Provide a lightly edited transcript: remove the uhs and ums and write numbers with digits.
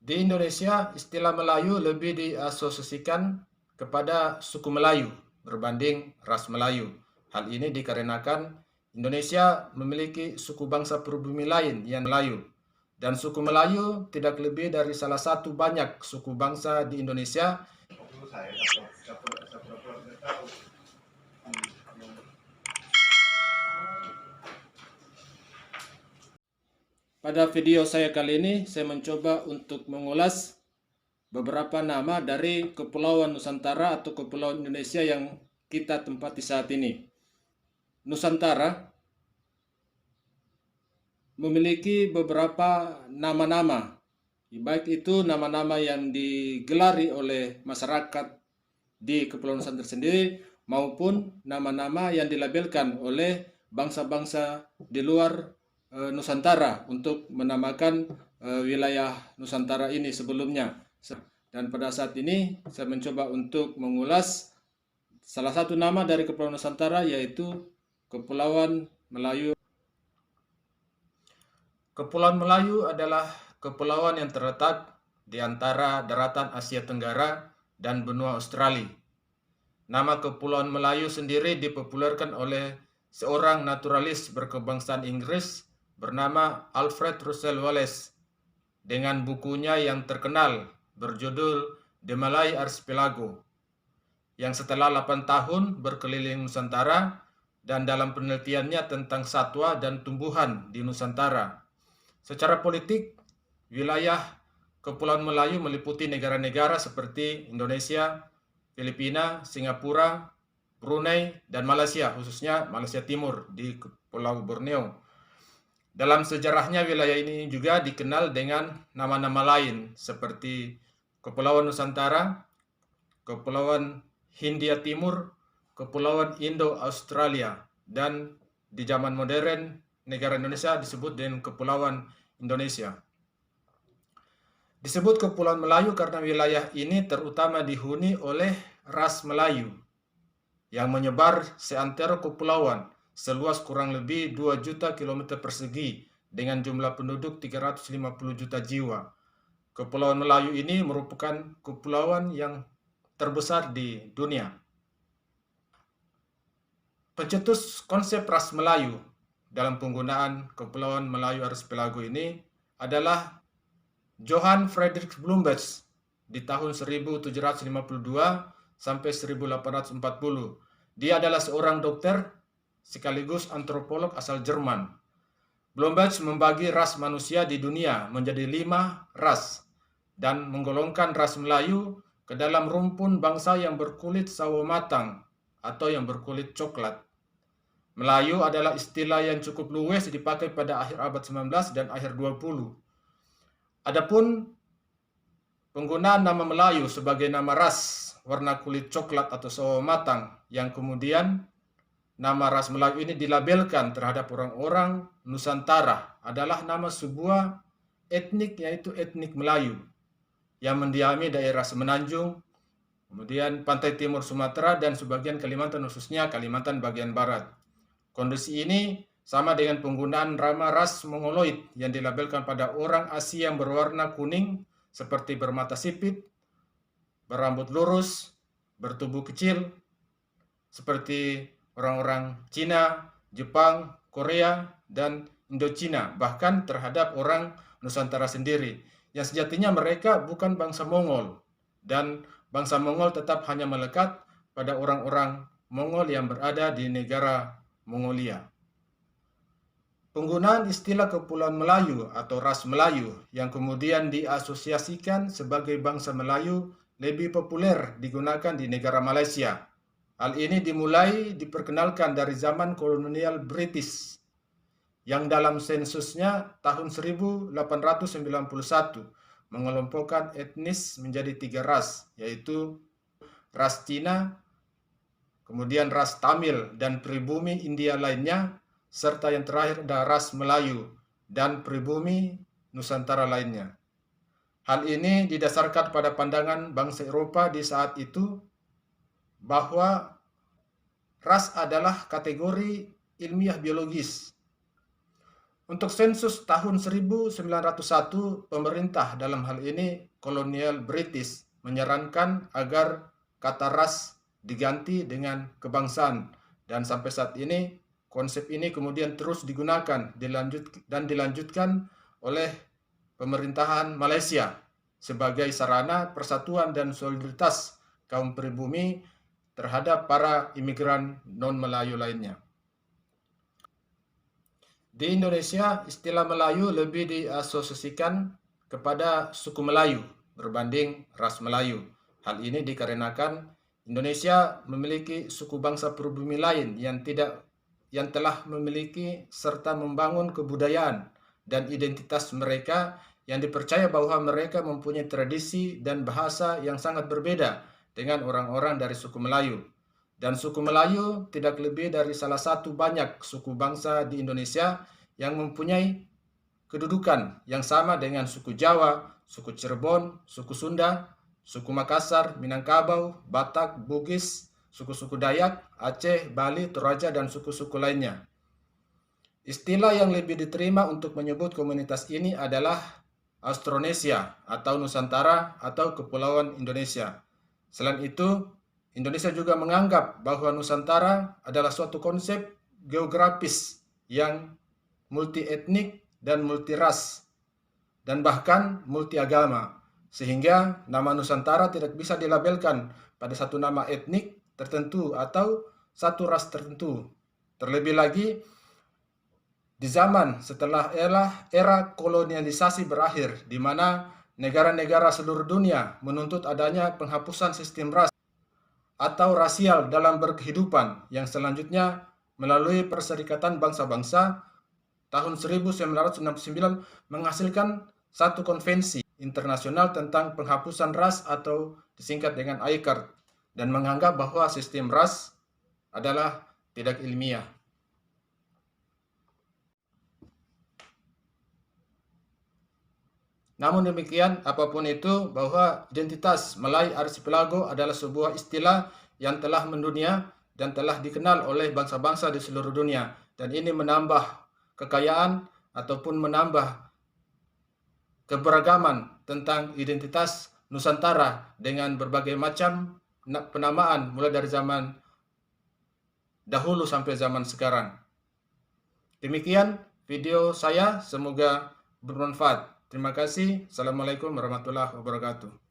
Di Indonesia, istilah Melayu lebih diasosiasikan kepada suku Melayu berbanding ras Melayu. Hal ini dikarenakan Indonesia memiliki suku bangsa pribumi lain yang Melayu. Dan suku Melayu tidak lebih dari salah satu banyak suku bangsa di Indonesia. Pada video saya kali ini, saya mencoba untuk mengulas beberapa nama dari Kepulauan Nusantara atau Kepulauan Indonesia yang kita tempati saat ini. Nusantara memiliki beberapa nama-nama, baik itu nama-nama yang digelari oleh masyarakat di Kepulauan Nusantara sendiri maupun nama-nama yang dilabelkan oleh bangsa-bangsa di luar Nusantara untuk menamakan wilayah Nusantara ini sebelumnya. Dan pada saat ini saya mencoba untuk mengulas salah satu nama dari Kepulauan Nusantara, yaitu Kepulauan Melayu. Kepulauan Melayu adalah kepulauan yang terletak di antara daratan Asia Tenggara dan benua Australia. Nama Kepulauan Melayu sendiri dipopulerkan oleh seorang naturalis berkebangsaan Inggris bernama Alfred Russel Wallace dengan bukunya yang terkenal berjudul The Malay Archipelago, yang setelah 8 tahun berkeliling Nusantara dan dalam penelitiannya tentang satwa dan tumbuhan di Nusantara. Secara politik, wilayah Kepulauan Melayu meliputi negara-negara seperti Indonesia, Filipina, Singapura, Brunei, dan Malaysia, khususnya Malaysia Timur di Pulau Borneo. Dalam sejarahnya, wilayah ini juga dikenal dengan nama-nama lain seperti Kepulauan Nusantara, Kepulauan Hindia Timur, Kepulauan Indo-Australia, dan di zaman modern negara Indonesia disebut dengan Kepulauan Indonesia. Disebut Kepulauan Melayu karena wilayah ini terutama dihuni oleh ras Melayu yang menyebar seantero kepulauan seluas kurang lebih 2 juta kilometer persegi dengan jumlah penduduk 350 juta jiwa. Kepulauan Melayu ini merupakan kepulauan yang terbesar di dunia. Pencetus konsep ras Melayu dalam penggunaan Kepulauan Melayu Archipelago ini adalah Johann Friedrich Blumenbach di tahun 1752 sampai 1840. Dia adalah seorang dokter sekaligus antropolog asal Jerman. Blumenbach membagi ras manusia di dunia menjadi 5 ras dan menggolongkan ras Melayu ke dalam rumpun bangsa yang berkulit sawo matang atau yang berkulit coklat. Melayu adalah istilah yang cukup luwes dipakai pada akhir abad 19 dan akhir 20. Adapun penggunaan nama Melayu sebagai nama ras warna kulit coklat atau sawo matang yang kemudian nama ras Melayu ini dilabelkan terhadap orang-orang Nusantara adalah nama sebuah etnik, yaitu etnik Melayu yang mendiami daerah Semenanjung, kemudian pantai timur Sumatera dan sebagian Kalimantan, khususnya Kalimantan bagian barat. Kondisi ini sama dengan penggunaan nama ras Mongoloid yang dilabelkan pada orang Asia yang berwarna kuning seperti bermata sipit, berambut lurus, bertubuh kecil, seperti orang-orang Cina, Jepang, Korea, dan Indochina, bahkan terhadap orang Nusantara sendiri, yang sejatinya mereka bukan bangsa Mongol, dan bangsa Mongol tetap hanya melekat pada orang-orang Mongol yang berada di negara Mongolia. Penggunaan istilah Kepulauan Melayu atau ras Melayu yang kemudian diasosiasikan sebagai bangsa Melayu lebih populer digunakan di negara Malaysia. Hal ini dimulai diperkenalkan dari zaman kolonial British yang dalam sensusnya tahun 1891 mengelompokkan etnis menjadi 3 ras, yaitu ras Cina, kemudian ras Tamil dan pribumi India lainnya, serta yang terakhir adalah ras Melayu dan pribumi Nusantara lainnya. Hal ini didasarkan pada pandangan bangsa Eropa di saat itu bahwa ras adalah kategori ilmiah biologis. Untuk sensus tahun 1901, pemerintah dalam hal ini kolonial British menyarankan agar kata ras diganti dengan kebangsaan, dan sampai saat ini konsep ini kemudian terus digunakan dan dilanjutkan oleh pemerintahan Malaysia sebagai sarana persatuan dan solidaritas kaum pribumi terhadap para imigran non-Melayu lainnya. Di Indonesia, istilah Melayu lebih diasosiasikan kepada suku Melayu berbanding ras Melayu. Hal ini dikarenakan Indonesia memiliki suku bangsa pribumi lain yang telah memiliki serta membangun kebudayaan dan identitas mereka yang dipercaya bahwa mereka mempunyai tradisi dan bahasa yang sangat berbeda dengan orang-orang dari suku Melayu. Dan suku Melayu tidak lebih dari salah satu banyak suku bangsa di Indonesia yang mempunyai kedudukan yang sama dengan suku Jawa, suku Cirebon, suku Sunda, suku Makassar, Minangkabau, Batak, Bugis, suku-suku Dayak, Aceh, Bali, Toraja, dan suku-suku lainnya. Istilah yang lebih diterima untuk menyebut komunitas ini adalah Austronesia atau Nusantara atau Kepulauan Indonesia. Selain itu, Indonesia juga menganggap bahwa Nusantara adalah suatu konsep geografis yang multi-etnik dan multiras, dan bahkan multi-agama, sehingga nama Nusantara tidak bisa dilabelkan pada satu nama etnik tertentu atau satu ras tertentu. Terlebih lagi, di zaman setelah era kolonialisasi berakhir, di mana negara-negara seluruh dunia menuntut adanya penghapusan sistem ras atau rasial dalam berkehidupan yang selanjutnya melalui Perserikatan Bangsa-Bangsa tahun 1969 menghasilkan satu konvensi internasional tentang penghapusan ras atau disingkat dengan ICARD, dan menganggap bahwa sistem ras adalah tidak ilmiah. Namun demikian, apapun itu, bahwa identitas Malay Archipelago adalah sebuah istilah yang telah mendunia dan telah dikenal oleh bangsa-bangsa di seluruh dunia. Dan ini menambah kekayaan ataupun menambah keberagaman tentang identitas Nusantara dengan berbagai macam penamaan mulai dari zaman dahulu sampai zaman sekarang. Demikian video saya, semoga bermanfaat. Terima kasih. Assalamualaikum warahmatullahi wabarakatuh.